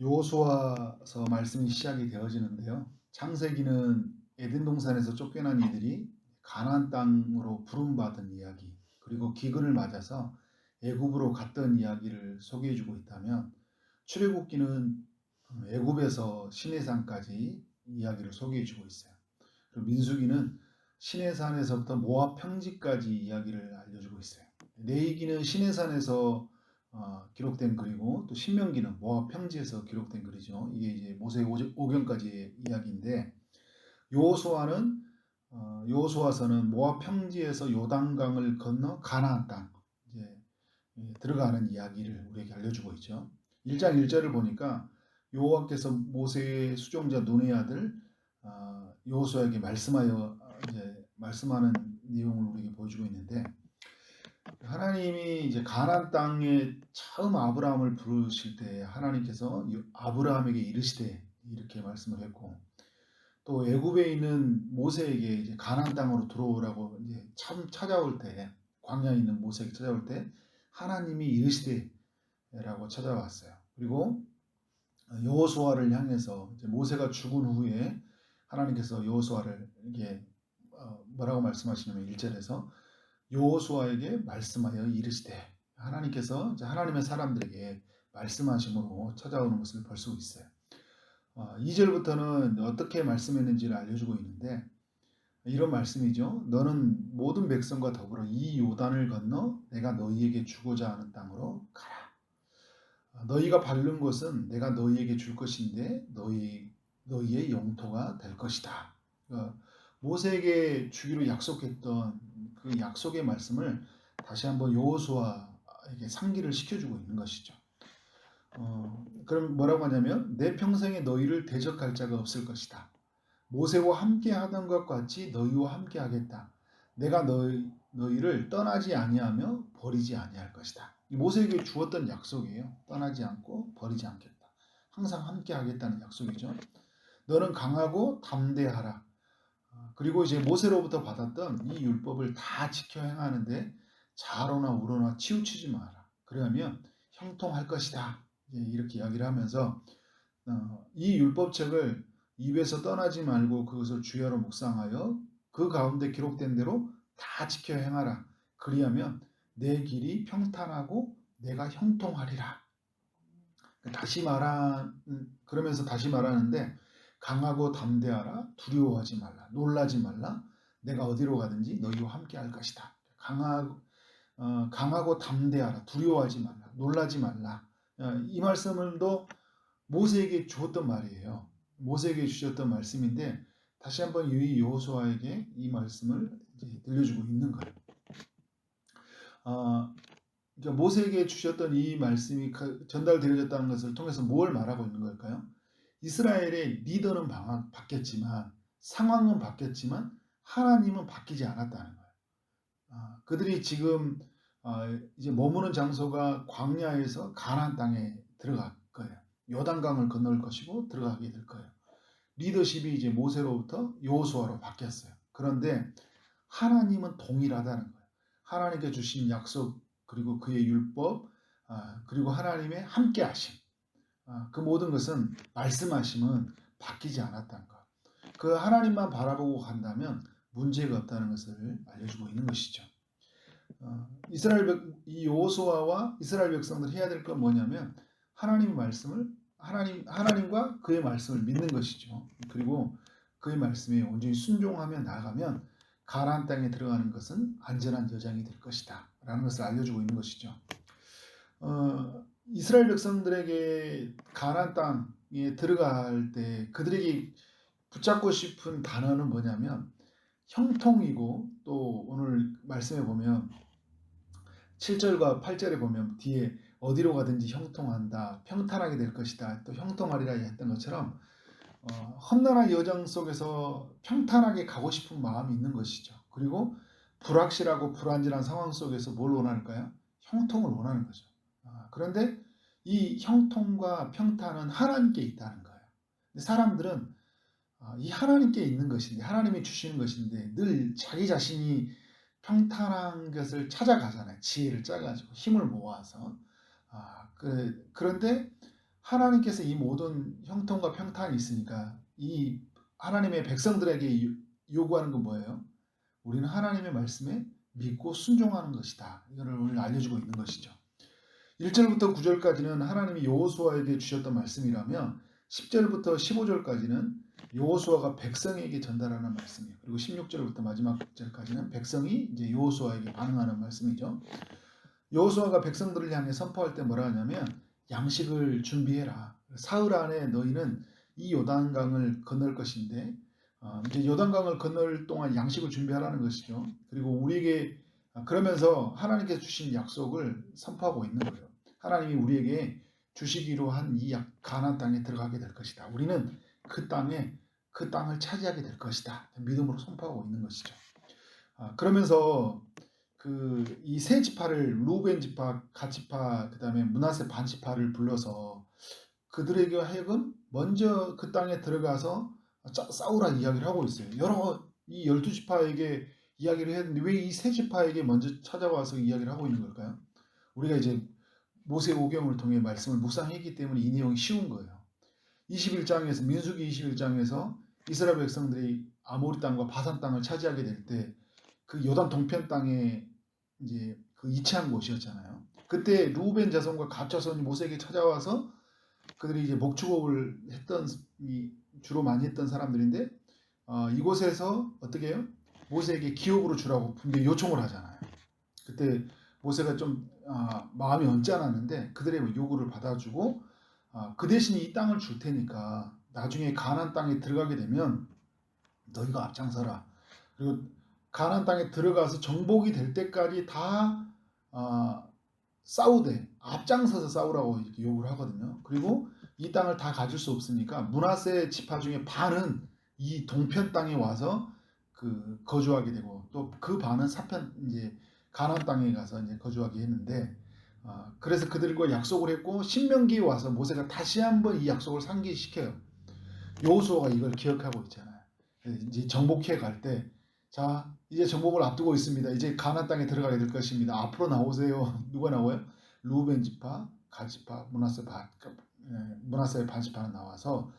여호수아서 말씀이 시작이 되어지는데요. 창세기는 에덴 동산에서 쫓겨난 이들이 가나안 땅으로 부름받은 이야기, 그리고 기근을 맞아서 애굽으로 갔던 이야기를 소개해주고 있다면, 출애굽기는 애굽에서 시내산까지 이야기를 소개해주고 있어요. 그리고 민수기는 시내산에서부터 모압 평지까지 이야기를 알려주고 있어요. 레위기는 시내산에서 기록된 글이고, 또 신명기는 모압 평지에서 기록된 글이죠. 이게 이제 모세의 오경까지의 이야기인데, 여호수아는 여호수아서는 모압 평지에서 요단강을 건너 가나안 땅 이제 들어가는 이야기를 우리에게 알려주고 있죠. 1장 1절을 보니까 여호와께서 모세의 수종자 눈의 아들 여호수아에게 말씀하여 이제 말씀하는 내용을 우리에게 보여주고 있는데, 하나님이 이제 가나안 땅에 처음 아브라함을 부르실 때 하나님께서 아브라함에게 이르시되 이렇게 말씀을 했고, 또 애굽에 있는 모세에게 이제 가나안 땅으로 들어오라고 이제 참 찾아올 때, 광야에 있는 모세에게 찾아올 때 하나님이 이르시되라고 찾아왔어요. 그리고 여호수아를 향해서 이제 모세가 죽은 후에 하나님께서 여호수아를 이게 뭐라고 말씀하시냐면 1절에서 여호수아에게 말씀하여 이르시되, 하나님께서 이제 하나님의 사람들에게 말씀하심으로 찾아오는 것을 볼 수 있어요. 2절부터는 어떻게 말씀했는지를 알려주고 있는데, 이런 말씀이죠. 너는 모든 백성과 더불어 이 요단을 건너 내가 너희에게 주고자 하는 땅으로 가라. 너희가 밟는 곳은 내가 너희에게 줄 것인데 너희의 영토가 될 것이다. 모세에게 주기로 약속했던 그 약속의 말씀을 다시 한번 여호수아에게 상기를 시켜주고 있는 것이죠. 그럼 뭐라고 하냐면, 내 평생에 너희를 대적할 자가 없을 것이다. 모세와 함께 하던 것 같이 너희와 함께 하겠다. 내가 너희를 떠나지 아니하며 버리지 아니할 것이다. 모세에게 주었던 약속이에요. 떠나지 않고 버리지 않겠다. 항상 함께 하겠다는 약속이죠. 너는 강하고 담대하라. 그리고 이제 모세로부터 받았던 이 율법을 다 지켜 행하는데 좌로나 우로나 치우치지 마라. 그러면 형통할 것이다. 이렇게 이야기를 하면서 이 율법책을 입에서 떠나지 말고 그것을 주야로 묵상하여 그 가운데 기록된 대로 다 지켜 행하라. 그리하면 내 길이 평탄하고 내가 형통하리라. 그러면서 다시 말하는데, 강하고 담대하라. 두려워하지 말라. 놀라지 말라. 내가 어디로 가든지 너희와 함께 할 것이다. 강하고 담대하라. 두려워하지 말라. 놀라지 말라. 이 말씀을도 모세에게 주었던 말이에요. 모세에게 주셨던 말씀인데, 다시 한번 이 여호수아에게 이 말씀을 이제 들려주고 있는 거예요. 그러니까 모세에게 주셨던 이 말씀이 전달되어졌다는 것을 통해서 뭘 말하고 있는 걸까요? 이스라엘의 리더는 바뀌었지만, 상황은 바뀌었지만 하나님은 바뀌지 않았다는 거예요. 그들이 지금 이제 머무는 장소가 광야에서 가나안 땅에 들어갈 거예요. 요단강을 건널 것이고 들어가게 될 거예요. 리더십이 이제 모세로부터 여호수아로 바뀌었어요. 그런데 하나님은 동일하다는 거예요. 하나님께 주신 약속, 그리고 그의 율법, 그리고 하나님의 함께하심, 그 모든 것은 말씀하심은 바뀌지 않았다는 것. 그 하나님만 바라보고 간다면 문제가 없다는 것을 알려주고 있는 것이죠. 이 여호수아와 이스라엘 백성들이 해야 될 건 뭐냐면, 하나님의 말씀을 하나님과 그의 말씀을 믿는 것이죠. 그리고 그의 말씀에 온전히 순종하며 나아가면 가나안 땅에 들어가는 것은 안전한 여정이 될 것이다 라는 것을 알려주고 있는 것이죠. 이스라엘 백성들에게 가나안 땅에 들어갈 때 그들에게 붙잡고 싶은 단어는 뭐냐면 형통이고, 또 오늘 말씀에 보면 7절과 8절에 보면 뒤에 어디로 가든지 형통한다, 평탄하게 될 것이다, 또 형통하리라 했던 것처럼 험난한 여정 속에서 평탄하게 가고 싶은 마음이 있는 것이죠. 그리고 불확실하고 불안전한 상황 속에서 뭘 원할까요? 형통을 원하는 거죠. 그런데 이 형통과 평탄은 하나님께 있다는 거예요. 사람들은 이 하나님께 있는 것인데, 하나님이 주시는 것인데 늘 자기 자신이 평탄한 것을 찾아가잖아요. 지혜를 짜가지고 힘을 모아서. 그런데 하나님께서 이 모든 형통과 평탄이 있으니까 이 하나님의 백성들에게 요구하는 건 뭐예요? 우리는 하나님의 말씀에 믿고 순종하는 것이다. 이거를 오늘 알려주고 있는 것이죠. 1절부터 9절까지는 하나님이 여호수아에게 주셨던 말씀이라면 10절부터 15절까지는 여호수아가 백성에게 전달하는 말씀이에요. 그리고 16절부터 마지막 절까지는 백성이 이제 여호수아에게 반응하는 말씀이죠. 여호수아가 백성들을 향해 선포할 때 뭐라 하냐면 양식을 준비해라. 사흘 안에 너희는 이 요단강을 건널 것인데 이제 요단강을 건널 동안 양식을 준비하라는 것이죠. 그리고 우리에게 그러면서 하나님께서 주신 약속을 선포하고 있는 거예요. 하나님이 우리에게 주시기로 한 이 가나안 땅에 들어가게 될 것이다. 우리는 그 땅을 차지하게 될 것이다. 믿음으로 선포하고 있는 것이죠. 그러면서 이 세 지파를 루벤 지파, 갓 지파, 그다음에 므낫세 반 지파를 불러서 그들에게 하여금 먼저 그 땅에 들어가서 싸우라 이야기를 하고 있어요. 여러 이 12지파에게 이야기를 했는데 왜 이 세 지파에게 먼저 찾아와서 이야기를 하고 있는 걸까요? 우리가 이제 모세 오경을 통해 말씀을 묵상했기 때문에 이 내용이 쉬운 거예요. 21장에서 민수기 21장에서 이스라엘 백성들이 아모리 땅과 바산 땅을 차지하게 될 때 그 요단 동편 땅에 이제 그 이치한 곳이었잖아요. 그때 루벤 자손과 갓 자손이 모세에게 찾아와서 그들이 이제 목축업을 했던 주로 많이 했던 사람들인데 이곳에서 어떻게 해요? 모세에게 기업으로 주라고 분명히 요청을 하잖아요. 그때 모세가 좀 마음이 언짢았는데 그들의 요구를 받아주고 그 대신 이 땅을 줄 테니까 나중에 가나안 땅에 들어가게 되면 너희가 앞장서라. 그리고 가나안 땅에 들어가서 정복이 될 때까지 다 싸우되 앞장서서 싸우라고 이렇게 요구를 하거든요. 그리고 이 땅을 다 가질 수 없으니까 므낫세 지파 중에 반은 이 동편 땅에 와서 거주하게 되고 또 그 반은 사편 이제 가나안 땅에 가서 이제 거주하게 했는데 그래서 그들과 약속을 했고 신명기에 와서 모세가 다시 한번 이 약속을 상기시켜요. 여호수아가 이걸 기억하고 있잖아요. 이제 정복해 갈 때 자 이제 정복을 앞두고 있습니다. 이제 가나안 땅에 들어가게 될 것입니다. 앞으로 나오세요. 누가 나와요? 루벤 지파, 갓 지파, 므낫세 반 지파는 나와서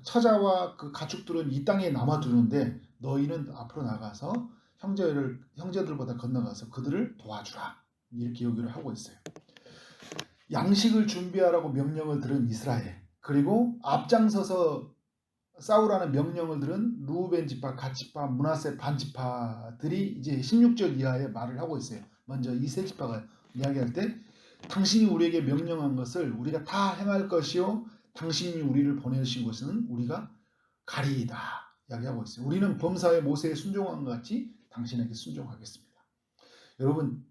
처자와 그 가축들은 이 땅에 남아두는데 너희는 앞으로 나가서 형제들보다 건너가서 그들을 도와주라. 이렇게 요구를 하고 있어요. 양식을 준비하라고 명령을 들은 이스라엘, 그리고 앞장서서 싸우라는 명령을 들은 루벤 지파, 갓 지파, 므낫세 반 지파들이 이제 16절 이하의 말을 하고 있어요. 먼저 이 세 지파가 이야기할 때 당신이 우리에게 명령한 것을 우리가 다 행할 것이요 당신이 우리를 보내신 것은 우리가 가리이다 이야기하고 있어요. 우리는 범사에 모세에 순종한 것 같이 당신에게 순종하겠습니다. 여러분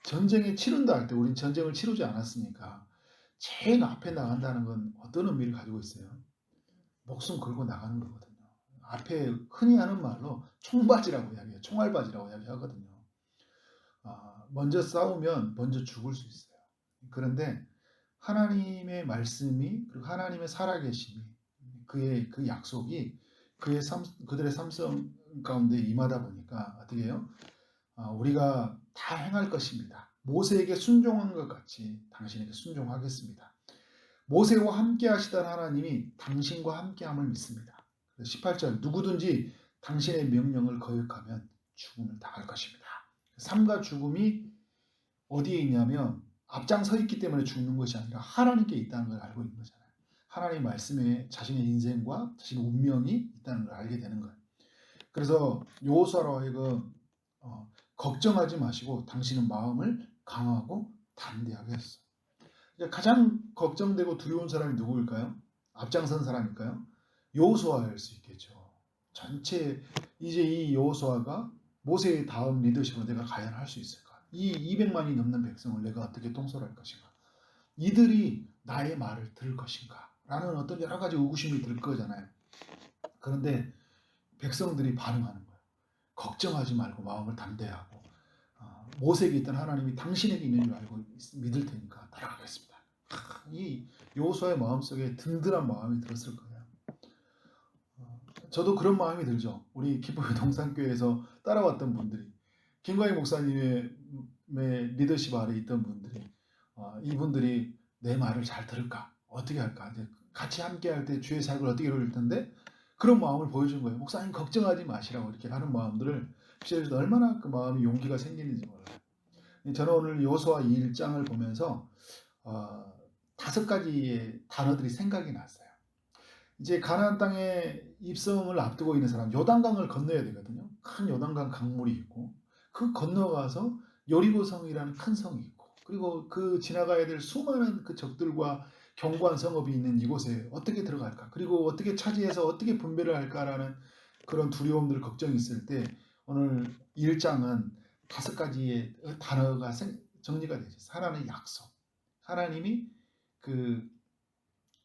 전쟁에 치른다 할 때 우리는 전쟁을 치르지 않았으니까 제일 앞에 나간다는 건 어떤 의미를 가지고 있어요? 목숨 걸고 나가는 거거든요. 앞에 흔히 하는 말로 총바지라고 이야기해요. 총알바지라고 이야기하거든요. 먼저 싸우면 먼저 죽을 수 있어요. 그런데 하나님의 말씀이 그리고 하나님의 살아계심이 그의 그 약속이 그들의 삶 가운데 임하다 보니까 어떻게 해요? 우리가 다 행할 것입니다. 모세에게 순종한 것 같이 당신에게 순종하겠습니다. 모세와 함께 하시던 하나님이 당신과 함께함을 믿습니다. 18절 누구든지 당신의 명령을 거역하면 죽음을 당할 것입니다. 삶과 죽음이 어디에 있냐면 앞장서 있기 때문에 죽는 것이 아니라 하나님께 있다는 걸 알고 있는 거잖아요. 하나님 말씀에 자신의 인생과 자신의 운명이 있다는 걸 알게 되는 거예요. 그래서 여호수아로 하여금 걱정하지 마시고 당신은 마음을 강하고 담대하게 했어. 가장 걱정되고 두려운 사람이 누구일까요? 앞장선 사람일까요? 여호수아일 수 있겠죠. 전체 이제 이 여호수아가 모세의 다음 리더십으로 내가 과연 할 수 있을까? 이 200만이 넘는 백성을 내가 어떻게 통솔할 것인가? 이들이 나의 말을 들을 것인가? 라는 어떤 여러 가지 의구심이 들 거잖아요. 그런데 백성들이 반응하는 거예요. 걱정하지 말고 마음을 담대하고 모세에게 있던 하나님이 당신에게 있는 줄 알고 믿을 테니까 따라가겠습니다. 이 여호수아의 마음속에 든든한 마음이 들었을 거예요. 저도 그런 마음이 들죠. 우리 기쁨의 동산교회에서 따라왔던 분들이 김광희 목사님의 리더십 아래 있던 분들이 이분들이 내 말을 잘 들을까? 어떻게 할까? 이제 같이 함께 할 때 주의 사역을 어떻게 이룰 텐데 그런 마음을 보여준 거예요. 목사님 걱정하지 마시라고 이렇게 하는 마음들을 피해서 얼마나 그 마음이 용기가 생기는지 몰라요. 저는 오늘 여호수아 1장을 보면서 어, 5가지의 단어들이 생각이 났어요. 이제 가나안 땅에 입성을 앞두고 있는 사람, 요단강을 건너야 되거든요. 큰 요단강 강물이 있고 그 건너가서 여리고성이라는 큰 성이 있고 그리고 그 지나가야 될 수많은 그 적들과 견고한 성읍이 있는 이곳에 어떻게 들어갈까? 그리고 어떻게 차지해서 어떻게 분배를 할까라는 그런 두려움들, 걱정이 있을 때 오늘 1장은 5가지의 단어가 정리가 되죠. 하나는 약속. 하나님이 그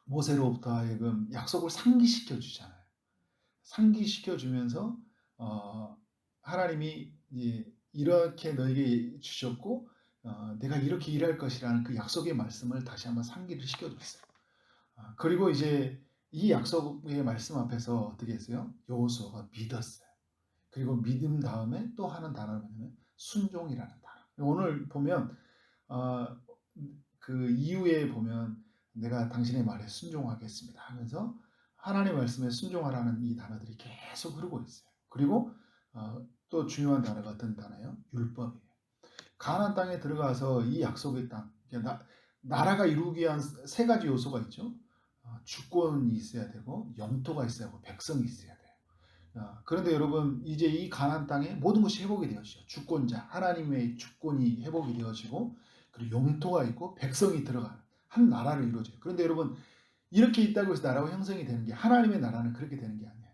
모세로부터 하여금 약속을 상기시켜 주잖아요. 상기시켜 주면서 하나님이 이렇게 너에게 주셨고 내가 이렇게 일할 것이라는 그 약속의 말씀을 다시 한번 상기를 시켜줬어요. 그리고 이제 이 약속의 말씀 앞에서 어떻게 했어요? 여호수아가 믿었어요. 그리고 믿음 다음에 또 하는 단어가 뭐냐면 순종이라는 단어. 오늘 보면 그 이후에 보면 내가 당신의 말에 순종하겠습니다 하면서 하나님의 말씀에 순종하라는 이 단어들이 계속 흐르고 있어요. 그리고 또 중요한 단어가 어떤 단어예요? 율법이에요. 가나안 땅에 들어가서 이 약속의 땅, 나라가 이루기 위한 3가지 요소가 있죠. 주권이 있어야 되고 영토가 있어야 하고 백성이 있어야 돼요. 그런데 여러분 이제 이 가나안 땅에 모든 것이 회복이 되어지죠. 주권자 하나님의 주권이 회복이 되어지고 그리고 영토가 있고 백성이 들어가는 한 나라를 이루어져요. 그런데 여러분 이렇게 있다고 해서 나라가 형성이 되는 게 하나님의 나라는 그렇게 되는 게 아니에요.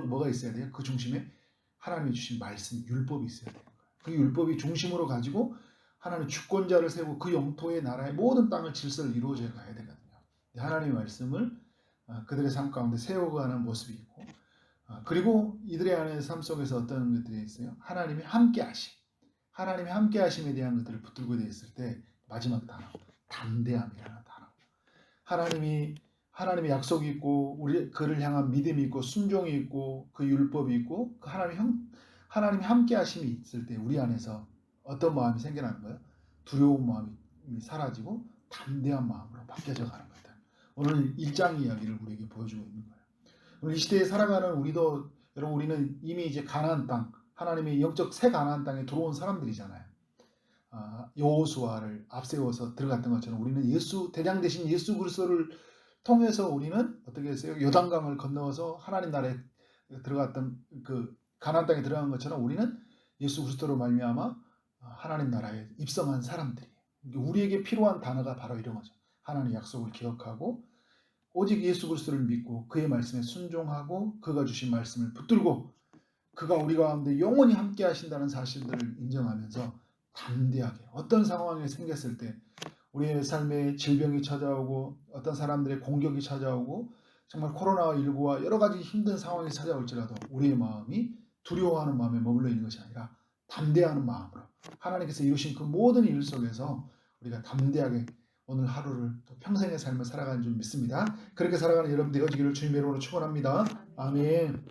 뭐가 있어야 돼요? 그 중심에 하나님이 주신 말씀, 율법이 있어야 되는 거예요. 그 율법이 중심으로 가지고 하나님 주권자를 세우고 그 영토의 나라의 모든 땅을 질서를 이루어져 가야 되거든요. 하나님의 말씀을 그들의 삶 가운데 세워가는 모습이 있고 그리고 이들의 안에 삶 속에서 어떤 것들이 있어요? 하나님이 함께 하심. 하나님이 함께 하심에 대한 것들을 붙들고 있을 때 마지막 단어, 담대함이라는 단어. 하나님의 약속이 있고 우리 그를 향한 믿음이 있고 순종이 있고 그 율법이 있고 그 하나님이 함께 하심이 있을 때 우리 안에서 어떤 마음이 생겨나는 거예요? 두려운 마음이 사라지고 담대한 마음으로 바뀌어져 가는 거다. 오늘 1장 이야기를 우리에게 보여주고 있는 거예요. 오늘 이 시대에 살아가는 우리도 여러분 우리는 이미 이제 가나안 땅 하나님의 영적 새 가나안 땅에 들어온 사람들이잖아요. 여호수아를 앞세워서 들어갔던 것처럼 우리는 대장 대신 예수 그리스도를 통해서 우리는 어떻게 했어요? 요단강을 건너서 하나님 나라에 들어갔던 그 가나안 땅에 들어간 것처럼 우리는 예수 그리스도로 말미암아 하나님 나라에 입성한 사람들이에요. 우리에게 필요한 단어가 바로 이런 거죠. 하나님의 약속을 기억하고 오직 예수 그리스도를 믿고 그의 말씀에 순종하고 그가 주신 말씀을 붙들고 그가 우리 가운데 영원히 함께 하신다는 사실들을 인정하면서 담대하게 어떤 상황이 생겼을 때 우리의 삶에 질병이 찾아오고 어떤 사람들의 공격이 찾아오고 정말 코로나19와 여러 가지 힘든 상황이 찾아올지라도 우리의 마음이 두려워하는 마음에 머물러 있는 것이 아니라 담대하는 마음으로 하나님께서 이루신 그 모든 일 속에서 우리가 담대하게 오늘 하루를 또 평생의 삶을 살아가는 줄 믿습니다. 그렇게 살아가는 여러분 되어지기를 주님의 이름으로 축원합니다. 아멘.